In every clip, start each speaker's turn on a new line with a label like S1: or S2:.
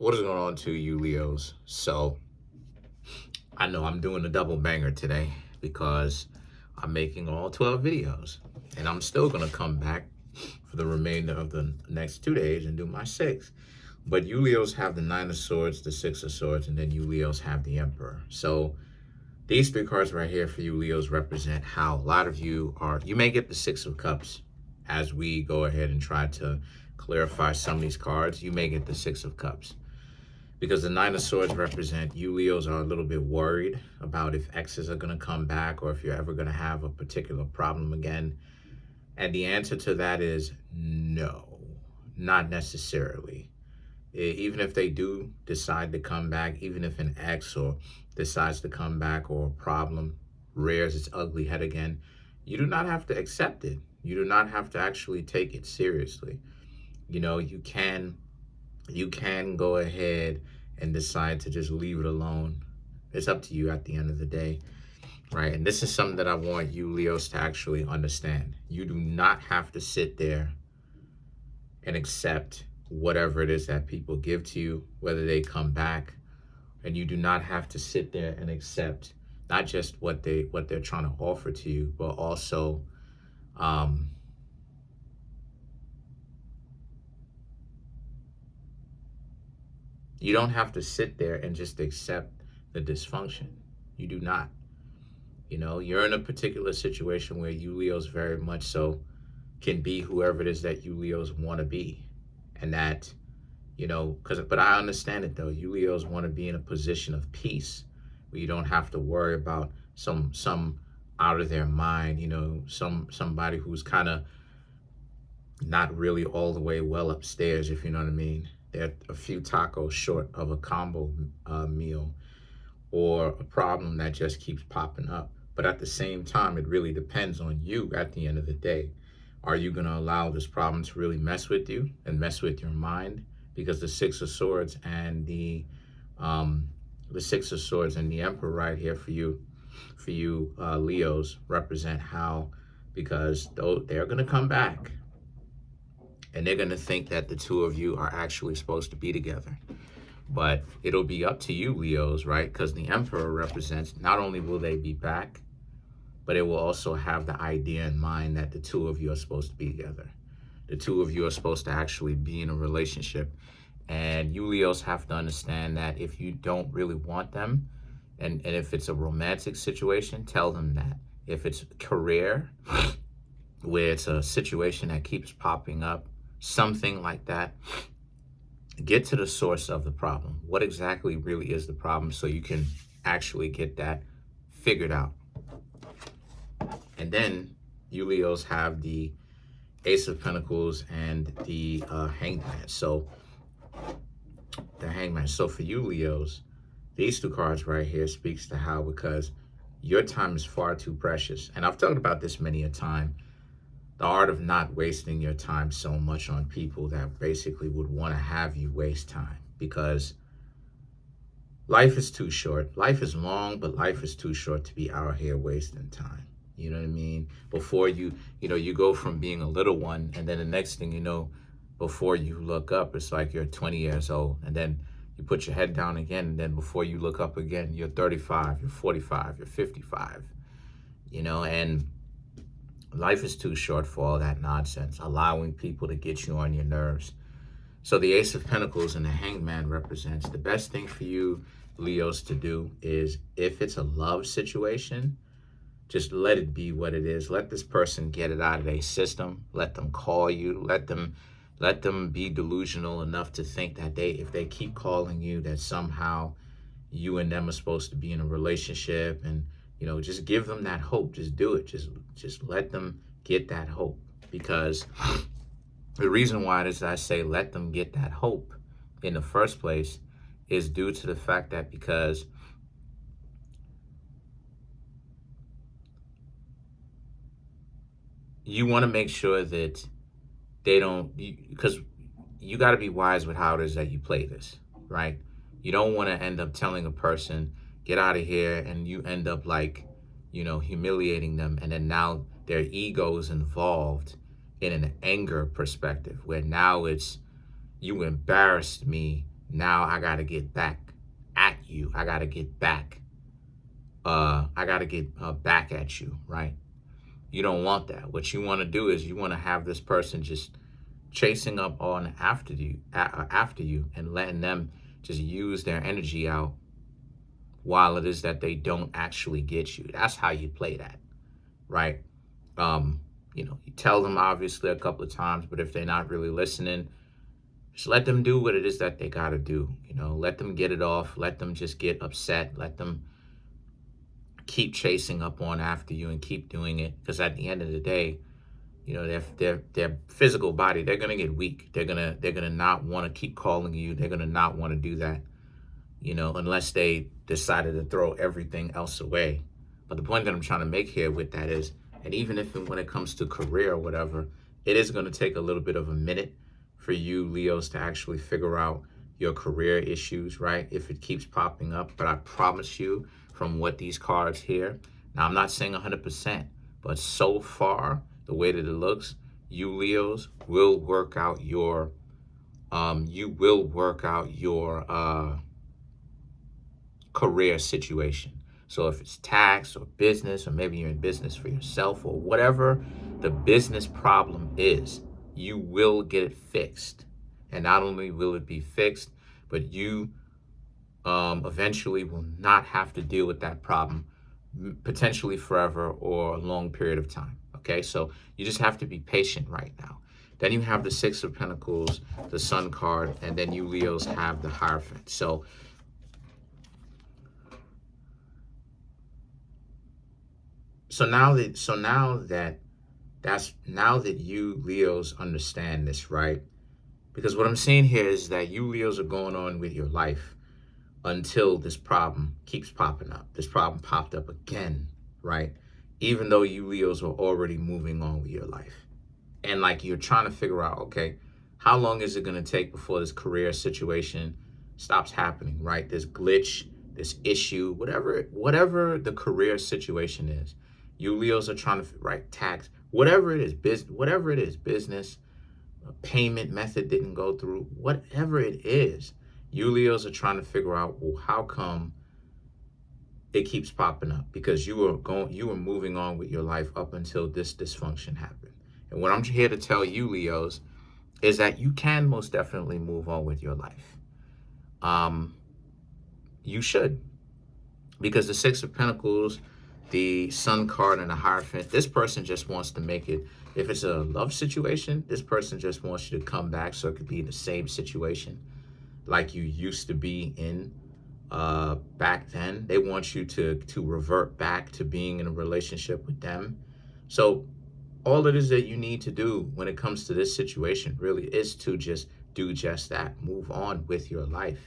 S1: What is going on to you, Leos? So, I know I'm doing a double banger today because I'm making all 12 videos. And I'm still going to come back for the remainder of the next 2 days and do my six. But you Leos have the Nine of Swords, the Six of Swords, and then you Leos have the Emperor. So, these three cards right here for you Leos represent how a lot of you are. You may get the Six of Cups as we go ahead and try to clarify some of these cards. You may get the Six of Cups, because the Nine of Swords represent you Leos are a little bit worried about if exes are going to come back or if you're ever going to have a particular problem again. And the answer to that is no, not necessarily. Even if they do decide to come back, even if an ex or decides to come back or a problem rears its ugly head again, you do not have to accept it. You do not have to actually take it seriously. You know, you can go ahead and decide to just leave it alone. It's up to you at the end of the day, right? And this is something that I want you Leos to actually understand. You do not have to sit there and accept whatever it is that people give to you, whether they come back. And you do not have to sit there and accept not just what they're trying to offer to you, but also you don't have to sit there and just accept the dysfunction. You do not. You know, you're in a particular situation where you Leos very much so can be whoever it is that you Leos want to be. And that, but I understand it though. You Leos want to be in a position of peace where you don't have to worry about some out of their mind, somebody who's kind of not really all the way well upstairs, if you know what I mean. They're a few tacos short of a combo meal, or a problem that just keeps popping up. But at the same time, it really depends on you at the end of the day. Are you going to allow this problem to really mess with you and mess with your mind? Because the Six of Swords and the Six of Swords and the Emperor right here for you Leos represent how, because they're going to come back and they're going to think that the two of you are actually supposed to be together. But it'll be up to you, Leos, right? Because the Emperor represents, not only will they be back, but it will also have the idea in mind that the two of you are supposed to be together. The two of you are supposed to actually be in a relationship. And you Leos have to understand that if you don't really want them, and if it's a romantic situation, tell them that. If it's career, where it's a situation that keeps popping up, something like that, get to the source of the problem. What exactly really is the problem, so you can actually get that figured out. And then you Leos have the Ace of Pentacles and the Hangman. So the Hangman. So for you Leos, these two cards right here speaks to how, because your time is far too precious. And I've talked about this many a time. The art of not wasting your time so much on people that basically would want to have you waste time, because life is too short. Life is long, but life is too short to be out here wasting time. You know what I mean? Before you go from being a little one, and then the next thing you know, before you look up, it's like you're 20 years old. And then you put your head down again, and then before you look up again, you're 35, you're 45, you're 55. And life is too short for all that nonsense, allowing people to get you on your nerves. So the Ace of Pentacles and the Hangman represents the best thing for you, Leos, to do is, if it's a love situation, just let it be what it is. Let this person get it out of their system. Let them call you. Let them be delusional enough to think that if they keep calling you, that somehow you and them are supposed to be in a relationship. And just give them that hope. Just do it. Just let them get that hope. Because the reason why it is I say let them get that hope in the first place is due to the fact that, because you want to make sure that they don't, because you got to be wise with how it is that you play this, right? You don't want to end up telling a person, get out of here, and you end up humiliating them. And then now their ego is involved in an anger perspective, where now it's, you embarrassed me Now I got to get back at you. I got to get back. I got to get back at you, right? You don't want that. What you want to do is you want to have this person just chasing up on after you, and letting them just use their energy out while it is that they don't actually get you. That's how you play that, right? You tell them obviously a couple of times, but if they're not really listening, just let them do what it is that they got to do. Let them get it off. Let them just get upset. Let them keep chasing up on after you and keep doing it. Because at the end of the day, their physical body, they're gonna get weak. They're gonna not want to keep calling you. They're gonna not want to do that. Unless they decided to throw everything else away. But the point that I'm trying to make here with that is, and even if when it comes to career or whatever, it is going to take a little bit of a minute for you Leos to actually figure out your career issues, right? If it keeps popping up. But I promise you, from what these cards here, now I'm not saying 100%, but so far, the way that it looks, you Leos will work out your career situation. So if it's tax or business, or maybe you're in business for yourself, or whatever the business problem is, you will get it fixed. And not only will it be fixed, but you eventually will not have to deal with that problem potentially forever or a long period of time. Okay, so you just have to be patient right now. Then you have the Six of Pentacles, the Sun card, and then you Leos have the Hierophant. So now that you Leos understand this, right? Because what I'm saying here is that you Leos are going on with your life until this problem keeps popping up. This problem popped up again, right? Even though you Leos are already moving on with your life. And like you're trying to figure out, okay, how long is it going to take before this career situation stops happening, right? This glitch, this issue, whatever the career situation is. You Leos are trying to, right, tax, whatever it is, business, a payment method didn't go through, whatever it is, you Leos are trying to figure out, well, how come it keeps popping up? Because you were moving on with your life up until this dysfunction happened. And what I'm here to tell you, Leos, is that you can most definitely move on with your life. You should. Because the Six of Pentacles, the Sun card, and the Hierophant, this person just wants to make it. If it's a love situation, this person just wants you to come back so it could be the same situation like you used to be in back then. They want you to revert back to being in a relationship with them. So all it is that you need to do when it comes to this situation really is to just do just that. Move on with your life.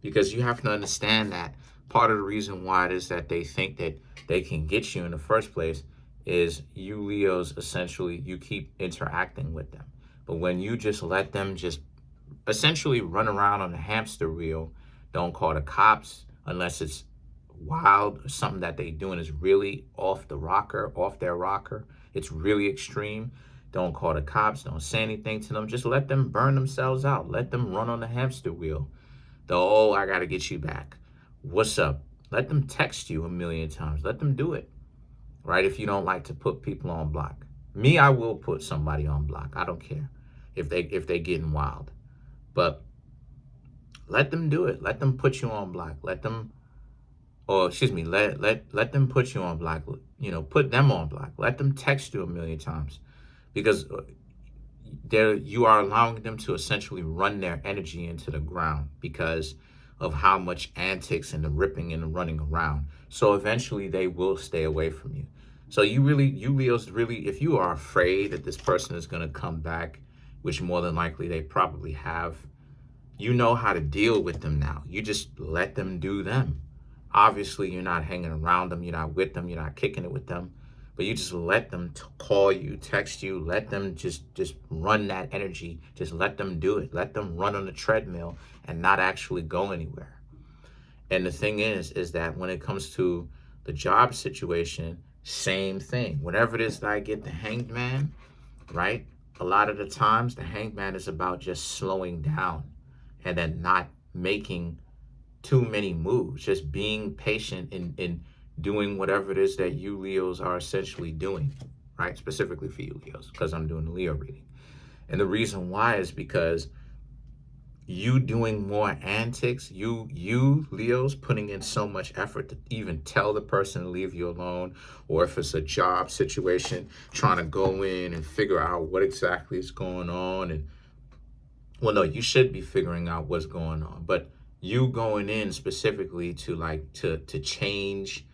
S1: Because you have to understand that part of the reason why it is that they think that they can get you in the first place is you Leos, essentially, you keep interacting with them. But when you just let them just essentially run around on a hamster wheel, don't call the cops unless it's wild or something that they doing is really off their rocker. It's really extreme. Don't call the cops. Don't say anything to them. Just let them burn themselves out. Let them run on the hamster wheel. I got to get you back. What's up? Let them text you a million times. Let them do it, right? If you don't like to put people on block. Me, I will put somebody on block. I don't care if they getting wild. But let them do it. Let them put you on block. Let them put you on block. Put them on block. Let them text you a million times, because you are allowing them to essentially run their energy into the ground because of how much antics and the ripping and the running around. So eventually they will stay away from you. So you Leos, really, if you are afraid that this person is going to come back, which more than likely they probably have, you know how to deal with them now. You just let them do them. Obviously, you're not hanging around them. You're not with them. You're not kicking it with them. But you just let them call you, text you. Let them just run that energy. Just let them do it. Let them run on the treadmill and not actually go anywhere. And the thing is that when it comes to the job situation, same thing. Whenever it is that I get the Hanged Man, right? A lot of the times, the Hanged Man is about just slowing down and then not making too many moves, just being patient in doing whatever it is that you Leos are essentially doing, right? Specifically for you Leos, because I'm doing the Leo reading. And the reason why is because you doing more antics, you Leos putting in so much effort to even tell the person to leave you alone, or if it's a job situation, trying to go in and figure out what exactly is going on. And well, no, you should be figuring out what's going on, but you going in specifically to like to change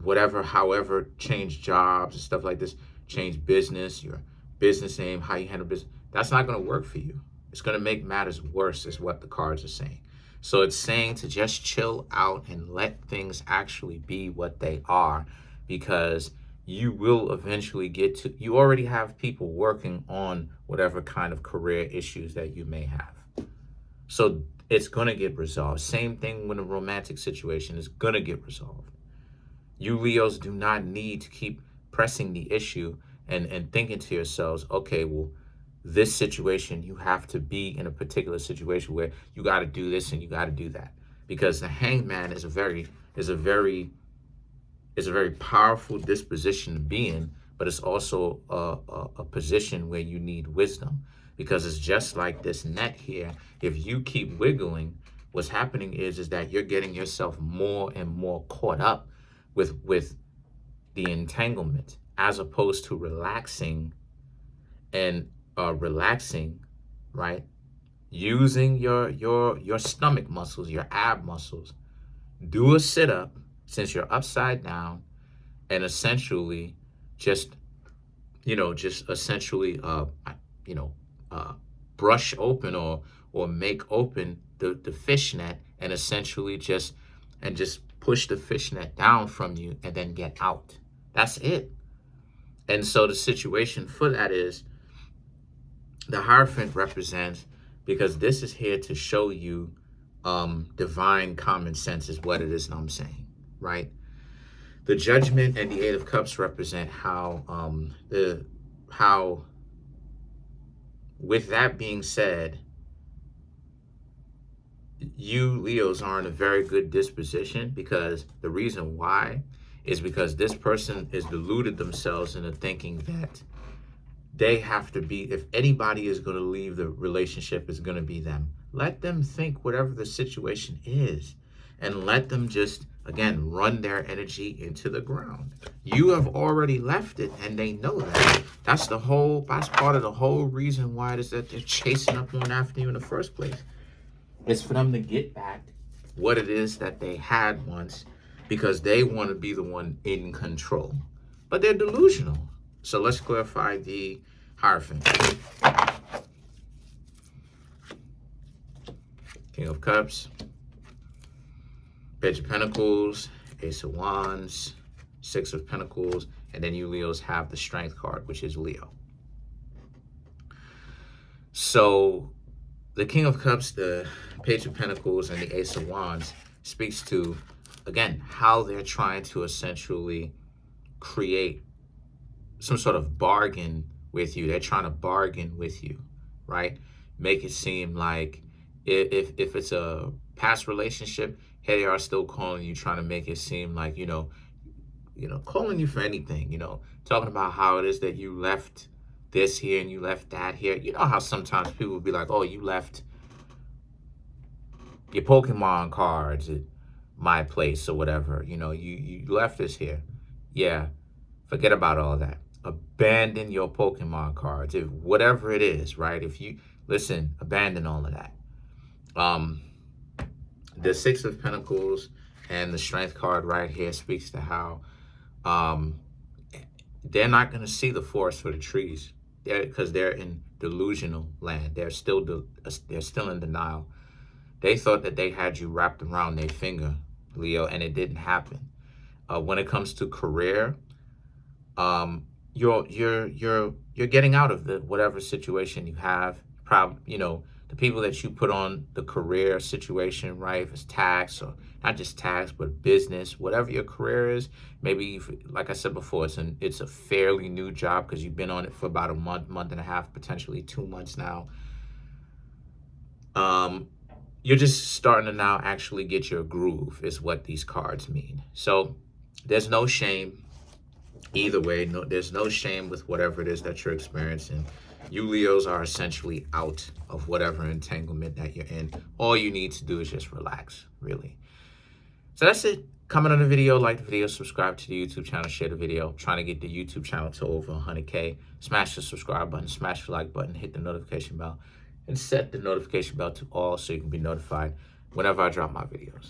S1: whatever, however, change jobs and stuff like this, change business, your business name, how you handle business, that's not going to work for you. It's going to make matters worse, is what the cards are saying. So it's saying to just chill out and let things actually be what they are, because you will eventually get to, you already have people working on whatever kind of career issues that you may have. So it's going to get resolved. Same thing with a romantic situation, is going to get resolved. You Leos do not need to keep pressing the issue and thinking to yourselves, okay, well, this situation, you have to be in a particular situation where you got to do this and you got to do that. Because the Hanged Man is a very powerful disposition to be in, but it's also a position where you need wisdom, because it's just like this net here. If you keep wiggling, what's happening is that you're getting yourself more and more caught up with the entanglement, as opposed to relaxing and relaxing, right? Using your stomach muscles, your ab muscles. Do a sit-up since you're upside down, and essentially just essentially brush open or make open the fishnet, and essentially just push the fishnet down from you and then get out. That's it. And so the situation for that is, the Hierophant represents, because this is here to show you divine common sense is what it is I'm saying, right? The Judgment and the Eight of Cups represent how with that being said, you Leos are in a very good disposition, because the reason why is because this person is deluded themselves into thinking that they have to be, if anybody is going to leave the relationship, it's going to be them. Let them think whatever the situation is, and let them just, again, run their energy into the ground. You have already left it, and they know that. That's part of the whole reason why it is that they're chasing up on after you in the first place. It's for them to get back what it is that they had once, because they want to be the one in control. But they're delusional. So let's clarify the Hierophant. King of Cups, Page of Pentacles, Ace of Wands, Six of Pentacles, and then you Leos have the Strength card, which is Leo. So the King of Cups, the Page of Pentacles, and the Ace of Wands speaks to, again, how they're trying to essentially create some sort of bargain with you. They're trying to bargain with you, right? Make it seem like if it's a past relationship, here they are still calling you, trying to make it seem like, calling you for anything, talking about how it is that you left this here and you left that here. You know how sometimes people will be like, oh, you left your Pokemon cards at my place or whatever. You left this here. Yeah, forget about all that. Abandon your Pokemon cards, if whatever it is, right? If you listen, abandon all of that. The Six of Pentacles and the Strength card right here speaks to how they're not going to see the forest for the trees, because they're in delusional land. They're still in denial. They thought that they had you wrapped around their finger, Leo, and it didn't happen. When it comes to career, you're getting out of the whatever situation you have. Probably, the people that you put on the career situation, right? If it's tax, or not just tax, but business, whatever your career is. Maybe, like I said before, it's a fairly new job because you've been on it for about a month and a half, potentially 2 months now. you're just starting to now actually get your groove, is what these cards mean. So there's no shame either way. No, there's no shame with whatever it is that you're experiencing. You Leos are essentially out of whatever entanglement that you're in. All you need to do is just relax, really. So that's it. Comment on the video, like the video, subscribe to the YouTube channel, share the video. I'm trying to get the YouTube channel to over 100K. Smash the subscribe button, smash the like button, hit the notification bell, and set the notification bell to all so you can be notified whenever I drop my videos.